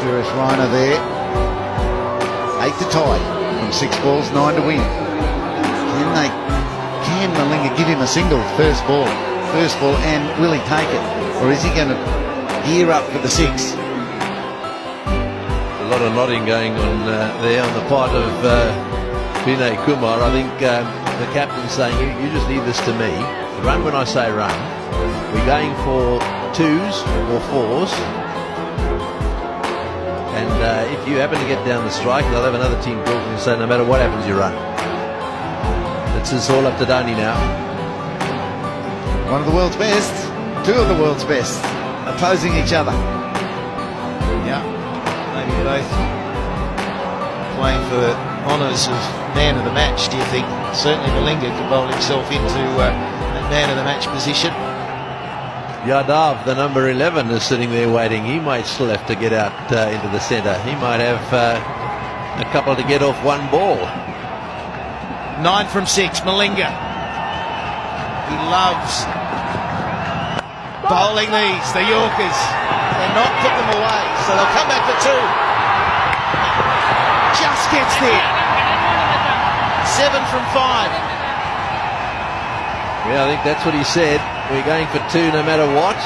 Suresh Raina there. 8 to tie from 6 balls, 9 to win. Can Malinga give him a single first ball, and will he take it? Or is he going to gear up for the 6? A lot of nodding going on there on the part of Vinay Kumar. I think the captain's saying, you just leave this to me. Run when I say run. We're going for 2s or 4s. And if you happen to get down the strike, they'll have another team talking and say, no matter what happens, you run. It's all up to Dhoni now. One of the world's best, 2 of the world's best, opposing each other. Yeah, maybe both playing for honours of man of the match, do you think? Certainly Malinga could bowl himself into that man of the match position. Yadav, the number 11, is sitting there waiting. He might still have to get out into the centre. He might have a couple to get off one ball. 9 from 6, Malinga. He loves bowling these, the Yorkers. They're not put them away, so they'll come back for 2. Just gets there. 7 from 5. Yeah, I think that's what he said. We're going for 2 no matter what.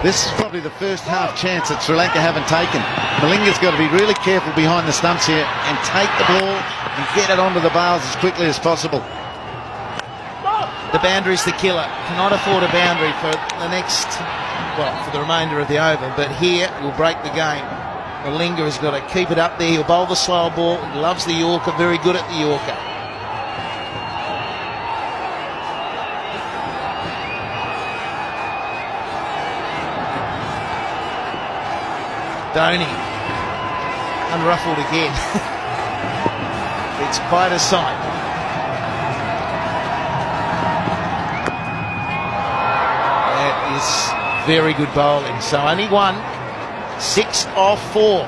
This is probably the first half chance that Sri Lanka haven't taken. Malinga's got to be really careful behind the stumps here and take the ball and get it onto the bars as quickly as possible. The boundary's the killer. Cannot afford a boundary for the next, well, for the remainder of the over. But here will break the game. Malinga has got to keep it up there. He'll bowl the slow ball. He loves the Yorker. Very good at the Yorker. Dhoni, unruffled again. It's quite a sight. That is very good bowling. So only 1, 6 off 4.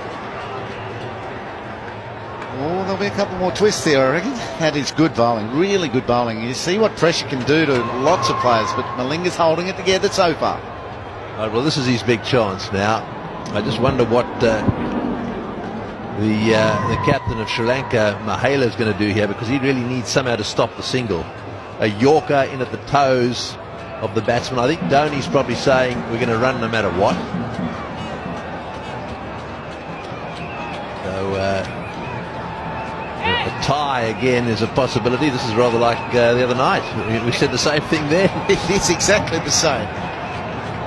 Oh, there'll be a couple more twists there, I reckon. That is good bowling, really good bowling. You see what pressure can do to lots of players, but Malinga's holding it together so far. Right, well, this is his big chance now. I just wonder what the captain of Sri Lanka, Mahela, is going to do here, because he really needs somehow to stop the single. A Yorker in at the toes of the batsman. I think Dhoni's probably saying we're going to run no matter what. So a tie again is a possibility. This is rather like the other night. We said the same thing there. It is exactly the same.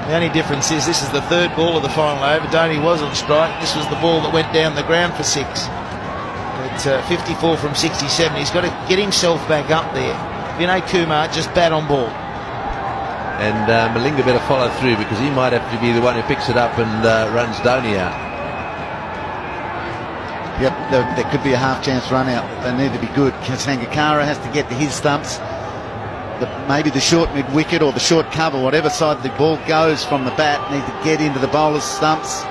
The only difference is this is the 3rd ball of the final over. Dhoni was on strike. This was the ball that went down the ground for 6. At 54 from 67, he's got to get himself back up there. Vinay Kumar just bat on ball. And Malinga better follow through, because he might have to be the one who picks it up and runs Dhoni out. Yep, there could be a half chance run out. They need to be good. Sangakkara has to get to his stumps. Maybe the short mid-wicket or the short cover, whatever side the ball goes from the bat, need to get into the bowler's stumps.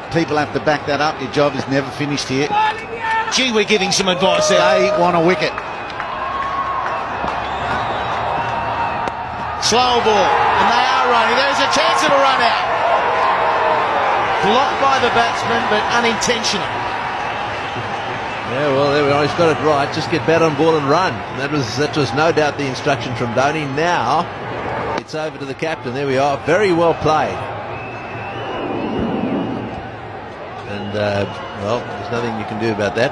People have to back that up. Your job is never finished here. Gee, we're giving some advice there. They want a wicket. Slow ball, and they are running. There's a chance it'll run out. Blocked by the batsman, but unintentional. Yeah, well, there we are. He's got it right. Just get bat on ball and run. And that was no doubt the instruction from Dhoni. Now it's over to the captain. There we are. Very well played. And well, there's nothing you can do about that.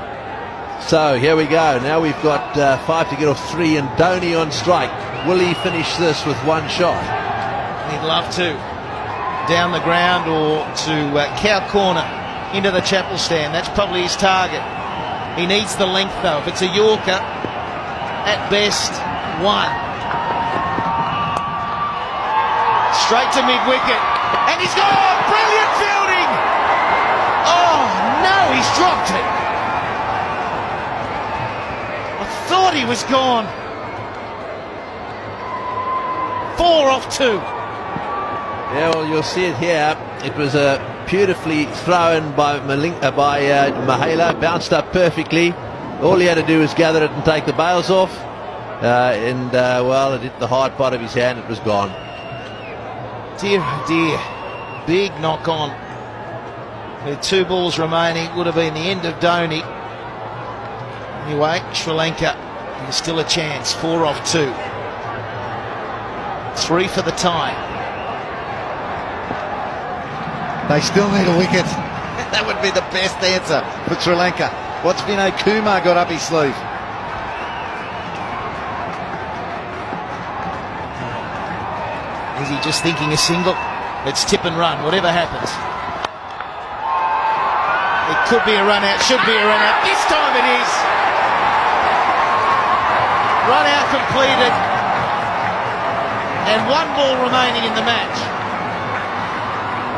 So here we go. Now we've got 5 to get off 3, and Dhoni on strike. Will he finish this with 1 shot? He'd love to. Down the ground or to cow corner into the chapel stand. That's probably his target. He needs the length though. If it's a Yorker, at best 1. Straight to mid-wicket. And he's gone! Brilliant fielding! Oh no, he's dropped it. I thought he was gone. 4 off 2. Yeah, well, you'll see it here. It was a beautifully thrown by Mahela, bounced up perfectly. All he had to do was gather it and take the bails off, well, it hit the hard part of his hand. It was gone. Dear, oh dear. big knock on. With 2 balls remaining, would have been the end of Dhoni. Anyway, Sri Lanka, there's still a chance. 4 off 2. 3 for the tie. They still need a wicket. That would be the best answer for Sri Lanka. What's Vinay Kumar got up his sleeve? Is he just thinking a single? Let's tip and run, whatever happens. It could be a run out, should be a run out. This time it is. Run out completed. And 1 ball remaining in the match.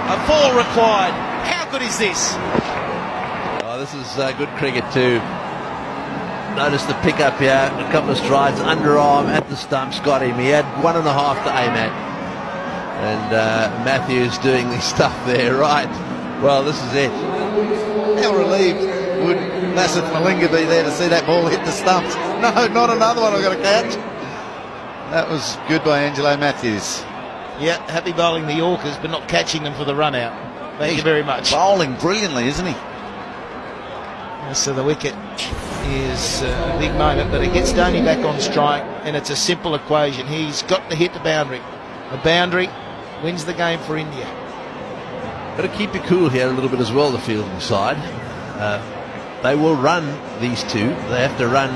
A 4 required. How good is this? Oh, this is good cricket too. Notice the pickup here, a couple of strides, underarm at the stumps, got him. He had 1.5 to aim at. And Matthews doing the stuff there, right. Well, this is it. How relieved would Lasith Malinga be there to see that ball hit the stumps? No, not another one I've got to catch. That was good by Angelo Matthews. Yeah, happy bowling the Yorkers, but not catching them for the run out. Thank you very much. Bowling brilliantly, isn't he? So the wicket is a big moment, but it gets Dhoni back on strike, and it's a simple equation. He's got to hit the boundary. A boundary wins the game for India. Got to keep it cool here a little bit as well, the fielding side. They will run these 2. They have to run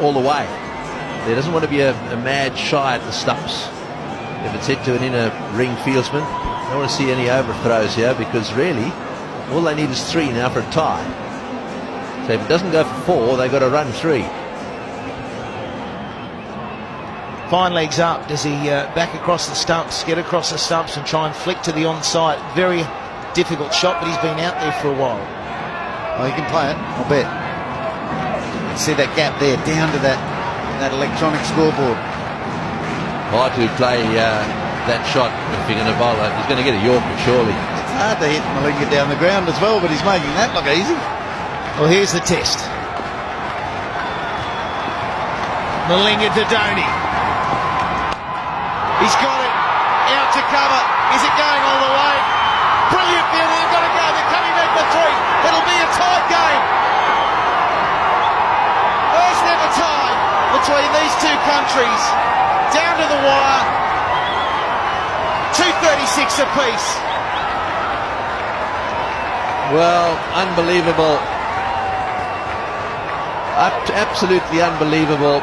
all the way. There doesn't want to be a mad shy at the stumps. If it's hit to an inner ring fieldsman, I don't want to see any overthrows here, because really all they need is 3 now for a tie. So if it doesn't go for 4, they've got to run 3. Fine legs up. Does he back across the stumps, get across the stumps and try and flick to the onside? Very difficult shot, but he's been out there for a while. Oh, he can play it, I'll bet. See that gap there, down to that electronic scoreboard. Hard to play that shot if you're going to bowl it. He's going to get a Yorker, surely. It's hard to hit Malinga down the ground as well, but he's making that look easy. Well, here's the test. Malinga to Dhoni. He's got it. Out to cover. Is it going all the way? Brilliant fielding. They've got to go. They're coming back for 3. It'll be a tied game. First ever tie between these 2 countries. Down to the wire. 2:36 apiece. Well, unbelievable. Absolutely unbelievable.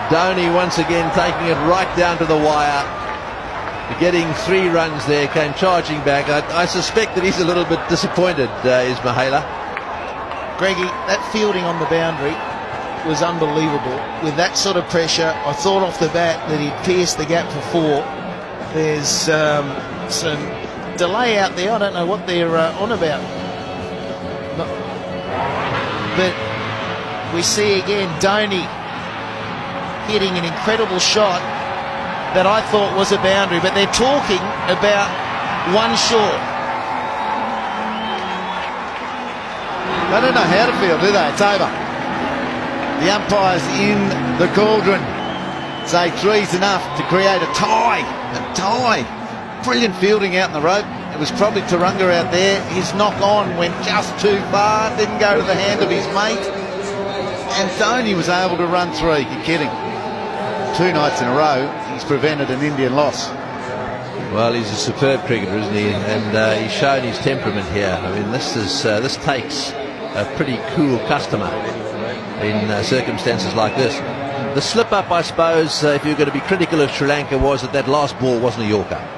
Dhoni once again taking it right down to the wire. Getting 3 runs there, came charging back. I suspect that he's a little bit disappointed, is Mahela. Greggy, that fielding on the boundary was unbelievable. With that sort of pressure, I thought off the bat that he'd pierced the gap for 4. There's some delay out there. I don't know what they're on about. But we see again Dhoni hitting an incredible shot that I thought was a boundary, but they're talking about 1 short. They don't know how to field, do they? It's over. The umpires in the cauldron say 3's enough to create a tie. A tie. Brilliant fielding out in the rope. It was probably Turunga out there. His knock on went just too far, didn't go to the hand of his mate. And Dhoni was able to run 3. You're kidding. 2 nights in a row, he's prevented an Indian loss. Well, he's a superb cricketer, isn't he? And he's shown his temperament here. I mean, this takes a pretty cool customer in circumstances like this. The slip-up, I suppose, if you're going to be critical of Sri Lanka, was that last ball wasn't a Yorker.